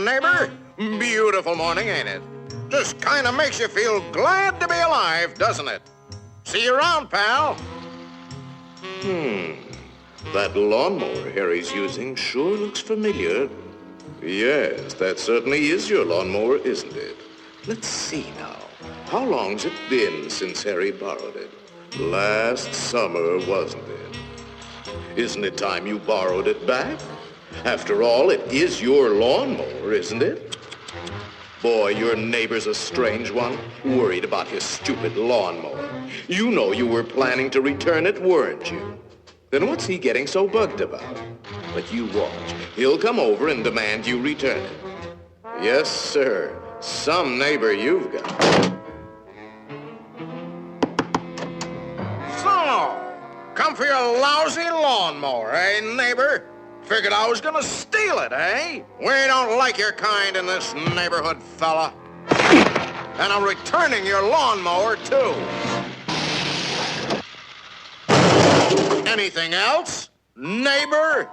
neighbor. Beautiful morning, ain't it? Just kind of makes you feel glad to be alive, doesn't it? See you around, pal. That lawnmower Harry's using sure looks familiar. Yes, that certainly is your lawnmower, isn't it? Let's see now. How long's it been since Harry borrowed it? Last summer, wasn't it? Isn't it time you borrowed it back? After all, it is your lawnmower, isn't it? Boy, your neighbor's a strange one, worried about his stupid lawnmower. You know you were planning to return it, weren't you? Then what's he getting so bugged about? But you watch. He'll come over and demand you return it. Yes, sir. Some neighbor you've got. So, come for your lousy lawnmower, eh, neighbor? Figured I was gonna steal it, eh? We don't like your kind in this neighborhood, fella. And I'm returning your lawnmower, too. Anything else, neighbor?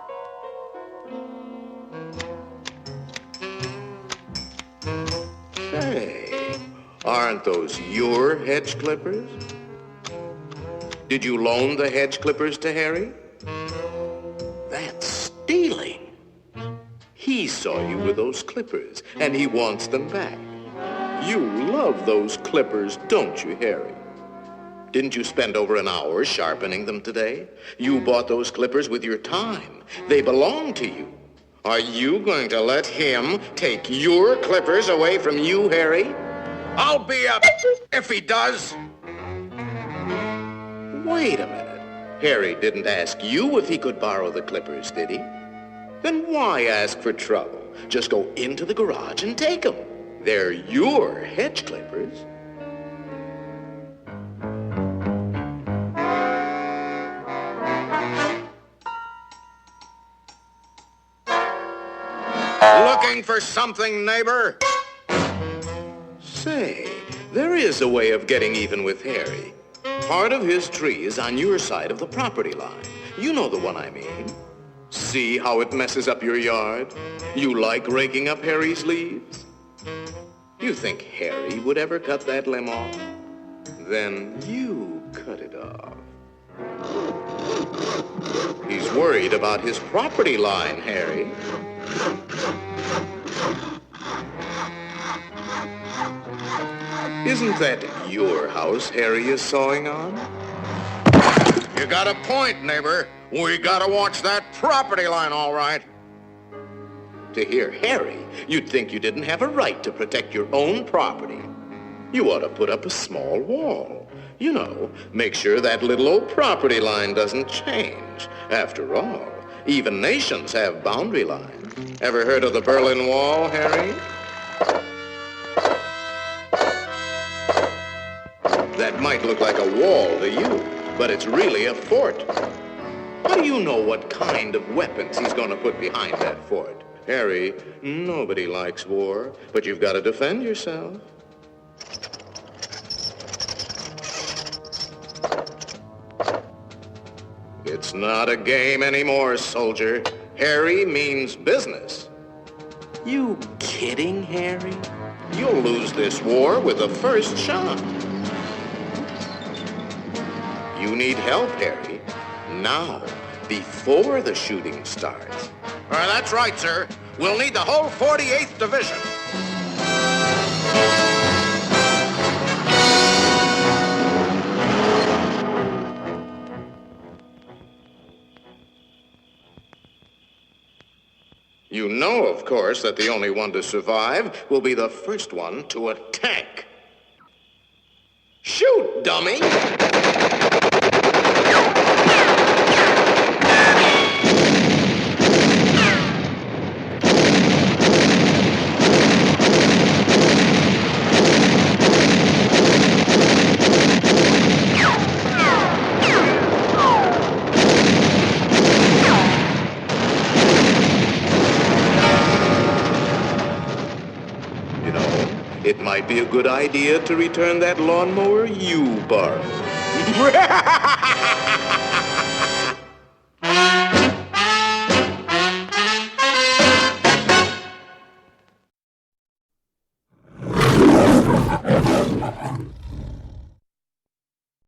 Hey, aren't those your hedge clippers? Did you loan the hedge clippers to Harry? That's stealing. He saw you with those clippers, and he wants them back. You love those clippers, don't you, Harry? Didn't you spend over an hour sharpening them today? You bought those clippers with your time. They belong to you. Are you going to let him take your clippers away from you, Harry? I'll be up if he does. Wait a minute. Harry didn't ask you if he could borrow the clippers, did he? Then why ask for trouble? Just go into the garage and take them. They're your hedge clippers. Looking for something, neighbor? Say, there is a way of getting even with Harry. Part of his tree is on your side of the property line. You know the one I mean. See how it messes up your yard? You like raking up Harry's leaves? You think Harry would ever cut that limb off? Then you cut it off. He's worried about his property line, Harry. Isn't that your house Harry is sawing on? You got a point, neighbor. We gotta watch that property line, all right. To hear Harry, you'd think you didn't have a right to protect your own property. You ought to put up a small wall. You know, make sure that little old property line doesn't change. After all, even nations have boundary lines. Ever heard of the Berlin Wall, Harry? That might look like a wall to you, but it's really a fort. How do you know what kind of weapons he's going to put behind that fort? Harry, nobody likes war, but you've got to defend yourself. It's not a game anymore, soldier. Harry means business. You kidding, Harry? You'll lose this war with the first shot. You need help, Harry. Now, before the shooting starts. That's right, sir. We'll need the whole 48th Division. You know, of course, that the only one to survive will be the first one to a tank. Shoot, dummy! It might be a good idea to return that lawnmower you borrowed.